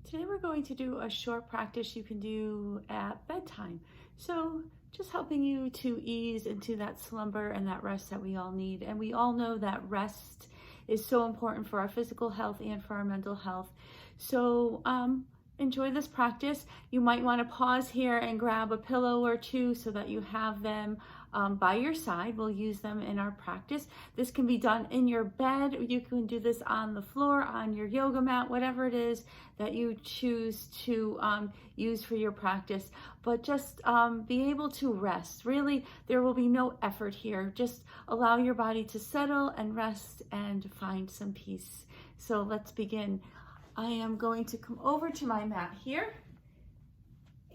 Today we're going to do a short practice you can do at bedtime. So just helping you to ease into that slumber and that rest that we all need. And we all know that rest is so important for our physical health and for our mental health. So enjoy this practice. You might want to pause here and grab a pillow or two so that you have them by your side. We'll use them in our practice. This can be done in your bed. You can do this on the floor, on your yoga mat, whatever it is that you choose to use for your practice. But just be able to rest. Really, there will be no effort here. Just allow your body to settle and rest and find some peace. So let's begin. I am going to come over to my mat here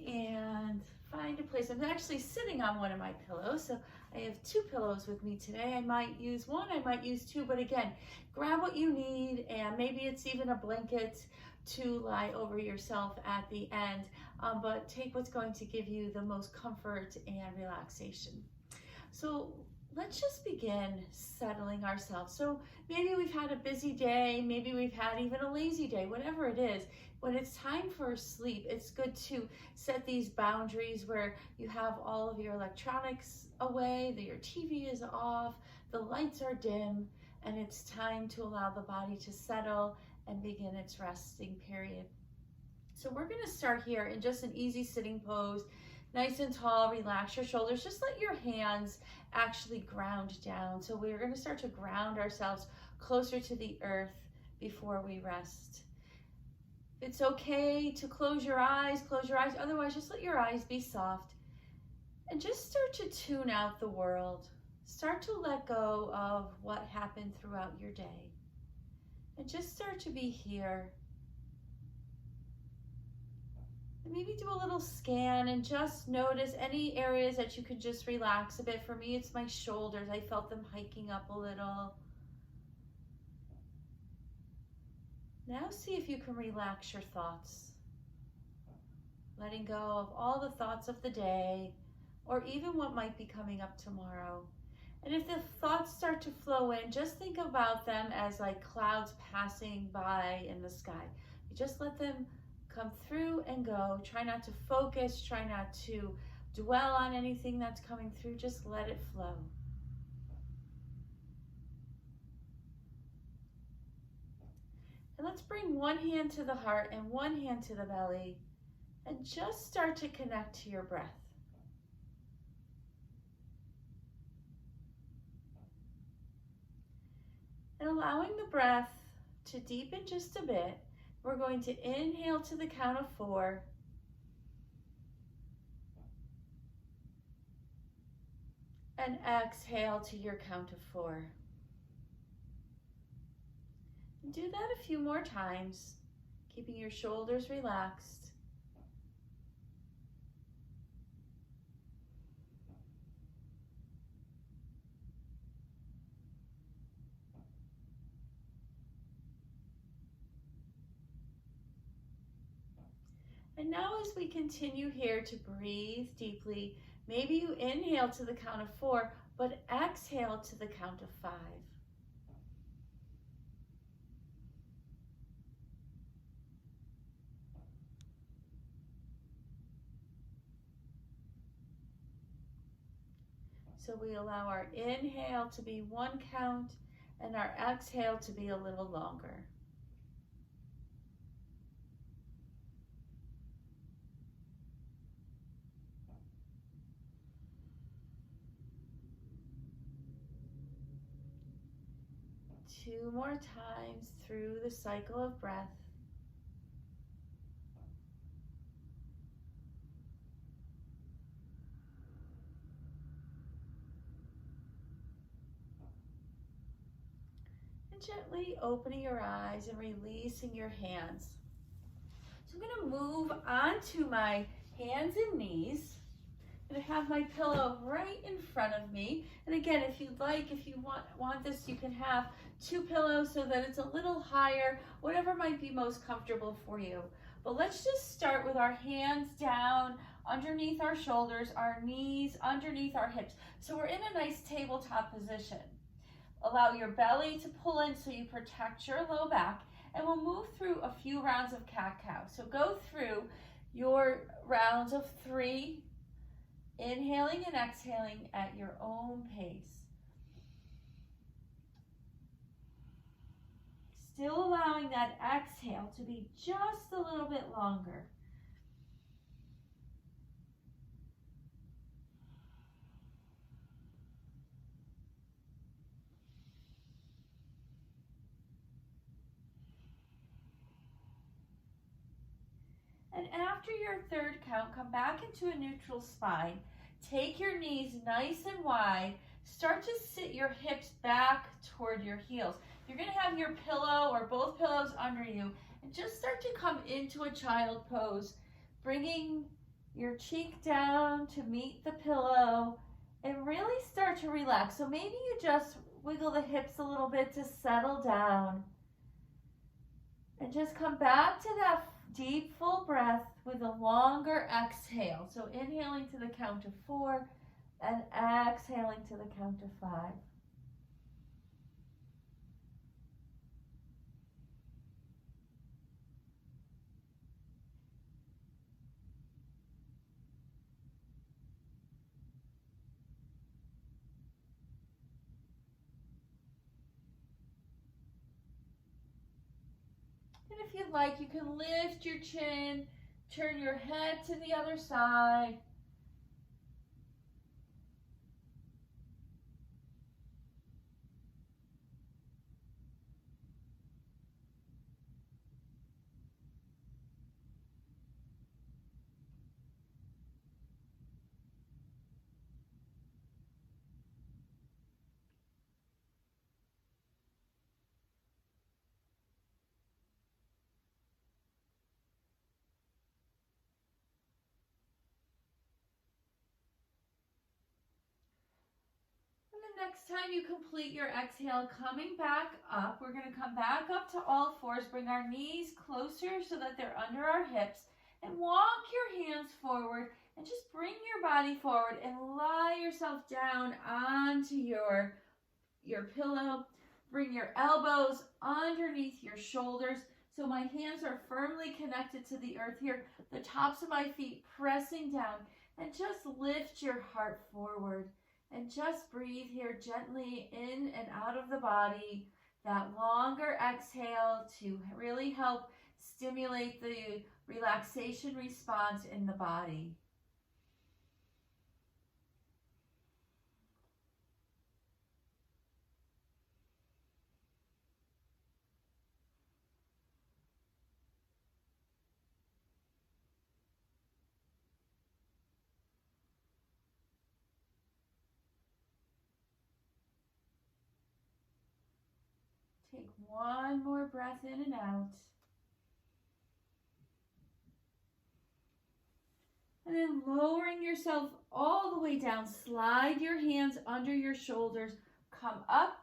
and find a place. I'm actually sitting on one of my pillows, so I have two pillows with me today. I might use one, I might use two, but again, grab what you need, and maybe it's even a blanket to lie over yourself at the end, but take what's going to give you the most comfort and relaxation. So let's just begin settling ourselves. So maybe we've had a busy day, maybe we've had even a lazy day, whatever it is. When it's time for sleep, it's good to set these boundaries where you have all of your electronics away, that your TV is off, the lights are dim, and it's time to allow the body to settle and begin its resting period. So we're going to start here in just an easy sitting pose, nice and tall. Relax your shoulders. Just let your hands actually ground down. So we're going to start to ground ourselves closer to the earth before we rest. It's okay to close your eyes. Otherwise, just let your eyes be soft and just start to tune out the world. Start to let go of what happened throughout your day and just start to be here. And maybe do a little scan and just notice any areas that you could just relax a bit. For me, it's my shoulders. I felt them hiking up a little. Now see if you can relax your thoughts, letting go of all the thoughts of the day or even what might be coming up tomorrow. And if the thoughts start to flow in, just think about them as like clouds passing by in the sky. You just let them come through and go. Try not to focus, try not to dwell on anything that's coming through, just let it flow. And let's bring one hand to the heart and one hand to the belly and just start to connect to your breath. And allowing the breath to deepen just a bit, we're going to inhale to the count of 4. And exhale to your count of 4. And do that a few more times, keeping your shoulders relaxed. And now as we continue here to breathe deeply, maybe you inhale to the count of 4, but exhale to the count of 5. So we allow our inhale to be 1 count and our exhale to be a little longer. Two more times through the cycle of breath. And gently opening your eyes and releasing your hands. So I'm going to move onto my hands and knees. I'm going to have my pillow right in front of me. And again, if you'd like, if you want this, you can have 2 pillows so that it's a little higher, whatever might be most comfortable for you. But let's just start with our hands down underneath our shoulders, our knees underneath our hips. So we're in a nice tabletop position. Allow your belly to pull in so you protect your low back. and we'll move through a few rounds of cat-cow. So go through your rounds of 3, inhaling and exhaling at your own pace. Still allowing that exhale to be just a little bit longer. And after your 3rd count, come back into a neutral spine. Take your knees nice and wide. Start to sit your hips back toward your heels. You're going to have your pillow or both pillows under you, and just start to come into a child pose, bringing your cheek down to meet the pillow and really start to relax. So maybe you just wiggle the hips a little bit to settle down and just come back to that deep full breath with a longer exhale. So inhaling to the count of 4 and exhaling to the count of 5. And if you'd like, you can lift your chin, turn your head to the other side. Next time you complete your exhale, coming back up, we're going to come back up to all fours, bring our knees closer so that they're under our hips, and walk your hands forward and just bring your body forward and lie yourself down onto your pillow. Bring your elbows underneath your shoulders so my hands are firmly connected to the earth here, the tops of my feet pressing down, and just lift your heart forward. And just breathe here gently in and out of the body. That longer exhale to really help stimulate the relaxation response in the body. Take one more breath in and out. And then lowering yourself all the way down, slide your hands under your shoulders, come up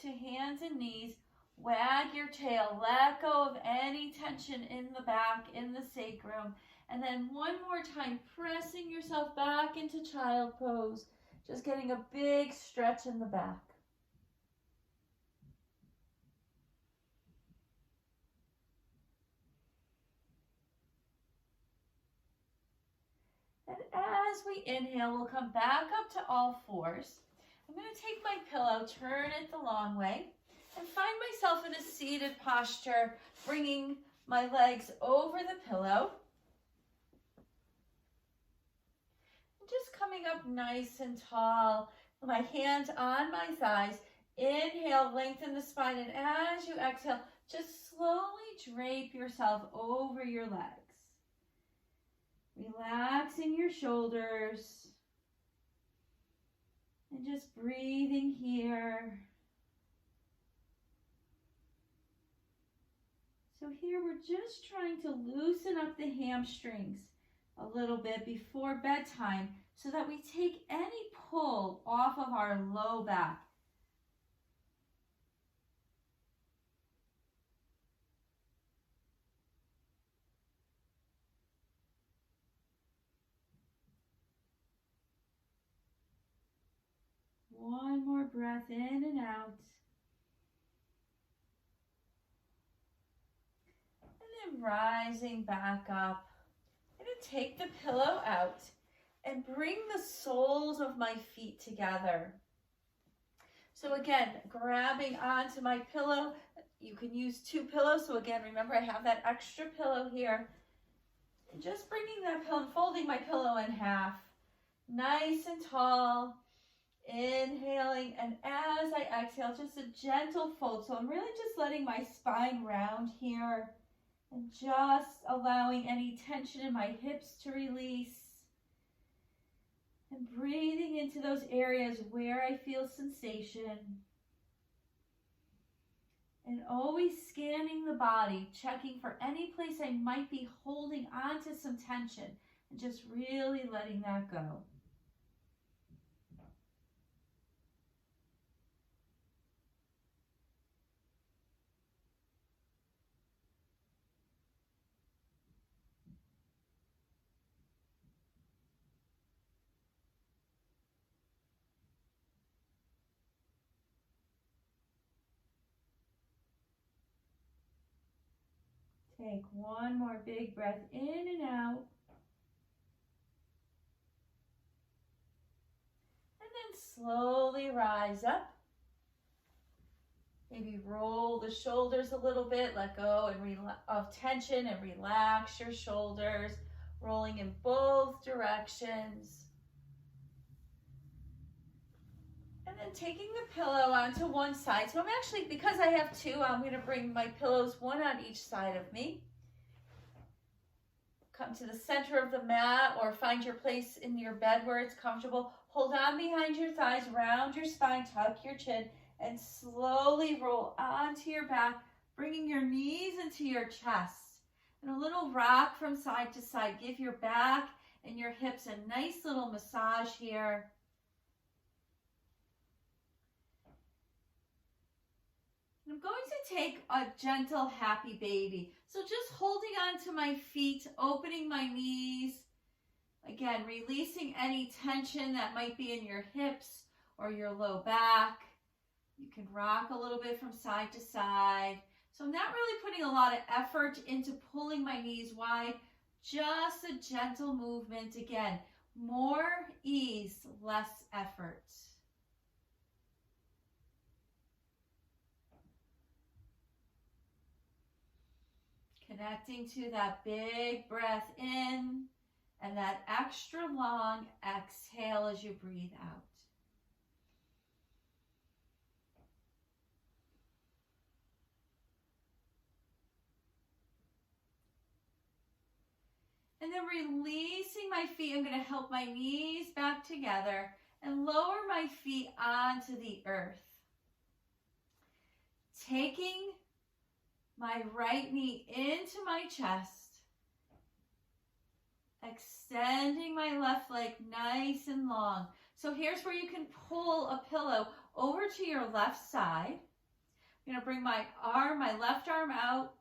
to hands and knees, wag your tail, let go of any tension in the back, in the sacrum, and then one more time, pressing yourself back into child pose, just getting a big stretch in the back. And as we inhale, we'll come back up to all fours. I'm going to take my pillow, turn it the long way, and find myself in a seated posture, bringing my legs over the pillow. And just coming up nice and tall, my hands on my thighs. Inhale, lengthen the spine, and as you exhale, just slowly drape yourself over your legs. Relaxing your shoulders and just breathing here. So here we're just trying to loosen up the hamstrings a little bit before bedtime so that we take any pull off of our low back. One more breath in and out. And rising back up. I'm going to take the pillow out and bring the soles of my feet together. So again, grabbing onto my pillow. You can use two pillows. So again, remember I have that extra pillow here. And just bringing that pillow, folding my pillow in half. Nice and tall. Inhaling, and as I exhale, just a gentle fold. So I'm really just letting my spine round here and just allowing any tension in my hips to release. And breathing into those areas where I feel sensation. And always scanning the body, checking for any place I might be holding on to some tension, and just really letting that go. Take one more big breath in and out. And then slowly rise up. Maybe roll the shoulders a little bit, let go of tension and relax your shoulders, rolling in both directions. And then taking the pillow onto one side. So I'm actually, because I have two, I'm going to bring my pillows one on each side of me. Come to the center of the mat or find your place in your bed where it's comfortable. Hold on behind your thighs, round your spine, tuck your chin, and slowly roll onto your back, bringing your knees into your chest. And a little rock from side to side. Give your back and your hips a nice little massage here. I'm going to take a gentle happy baby. So just holding on to my feet, opening my knees. Again, releasing any tension that might be in your hips or your low back. You can rock a little bit from side to side. So I'm not really putting a lot of effort into pulling my knees wide. Just a gentle movement. Again, more ease, less effort. Connecting to that big breath in and that extra long exhale as you breathe out. And then releasing my feet, I'm going to help my knees back together and lower my feet onto the earth. Taking my right knee into my chest, extending my left leg nice and long. So here's where you can pull a pillow over to your left side. I'm going to bring my left arm out.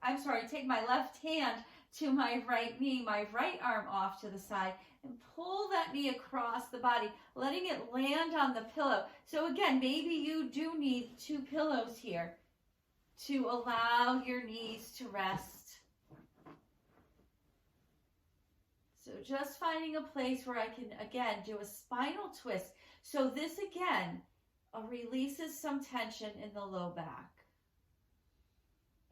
Take my left hand to my right knee, my right arm off to the side, and pull that knee across the body, letting it land on the pillow. So again, maybe you do need two pillows here to allow your knees to rest. So just finding a place where I can, again, do a spinal twist. So this, again, releases some tension in the low back.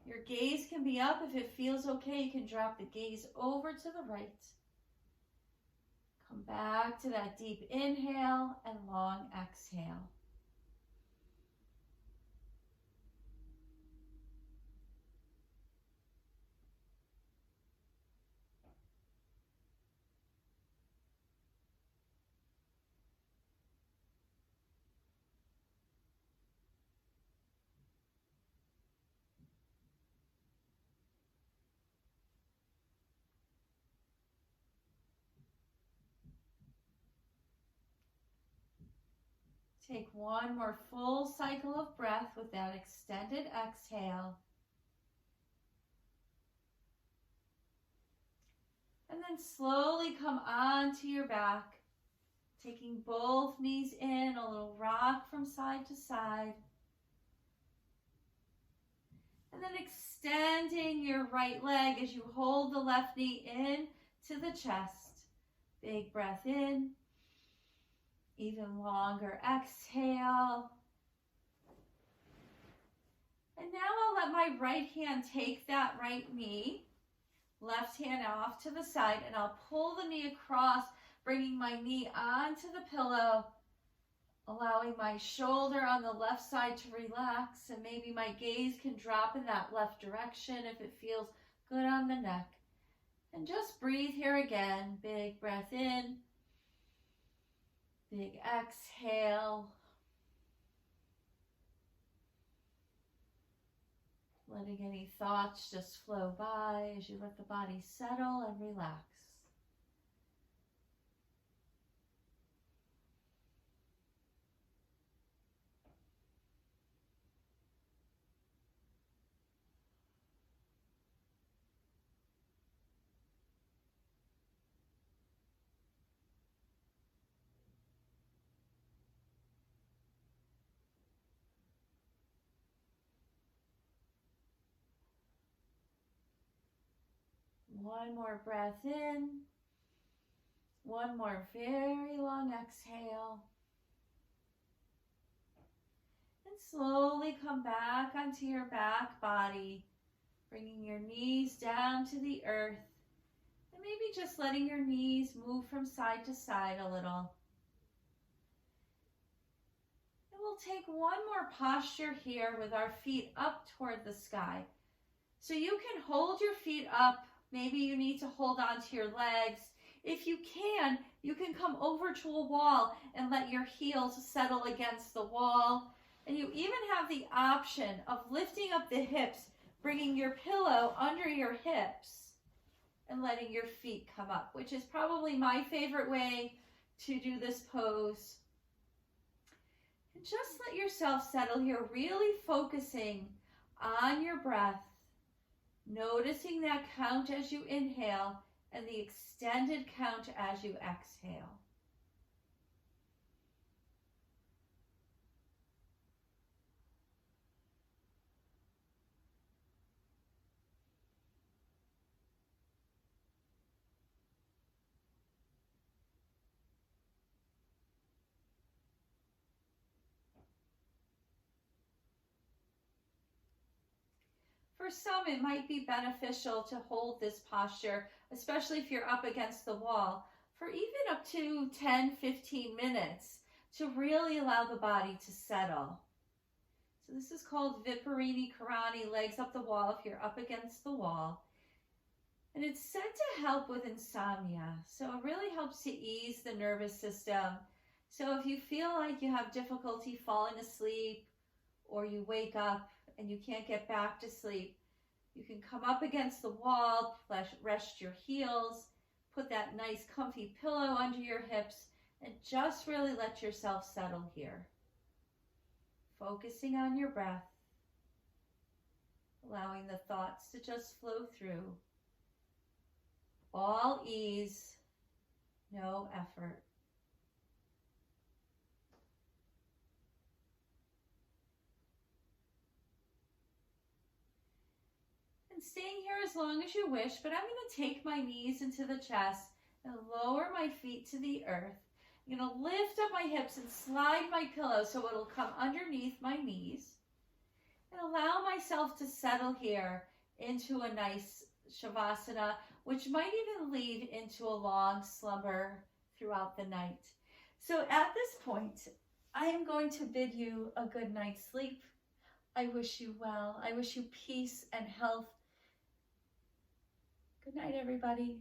Your gaze can be up. If it feels okay, you can drop the gaze over to the right. Come back to that deep inhale and long exhale. Take one more full cycle of breath with that extended exhale. And then slowly come onto your back, taking both knees in, a little rock from side to side. And then extending your right leg as you hold the left knee in to the chest. Big breath in. Even longer exhale. And now I'll let my right hand take that right knee, left hand off to the side, and I'll pull the knee across, bringing my knee onto the pillow, allowing my shoulder on the left side to relax, and maybe my gaze can drop in that left direction if it feels good on the neck. And just breathe here again. Big breath in, big exhale. Letting any thoughts just flow by as you let the body settle and relax. One more breath in. One more very long exhale. And slowly come back onto your back body, bringing your knees down to the earth. And maybe just letting your knees move from side to side a little. And we'll take one more posture here with our feet up toward the sky. So you can hold your feet up. Maybe you need to hold on to your legs. If you can come over to a wall and let your heels settle against the wall. And you even have the option of lifting up the hips, bringing your pillow under your hips and letting your feet come up, which is probably my favorite way to do this pose. And just let yourself settle here, really focusing on your breath. Noticing that count as you inhale and the extended count as you exhale. For some, it might be beneficial to hold this posture, especially if you're up against the wall, for even up to 10-15 minutes to really allow the body to settle. So this is called Viparini Karani, legs up the wall if you're up against the wall. And it's said to help with insomnia. So it really helps to ease the nervous system. So if you feel like you have difficulty falling asleep or you wake up and you can't get back to sleep, you can come up against the wall, rest your heels, put that nice comfy pillow under your hips, and just really let yourself settle here. Focusing on your breath, allowing the thoughts to just flow through. All ease, no effort. Staying here as long as you wish, but I'm going to take my knees into the chest and lower my feet to the earth. I'm going to lift up my hips and slide my pillow so it'll come underneath my knees. And allow myself to settle here into a nice Shavasana, which might even lead into a long slumber throughout the night. So at this point, I am going to bid you a good night's sleep. I wish you well. I wish you peace and health. Good night, everybody.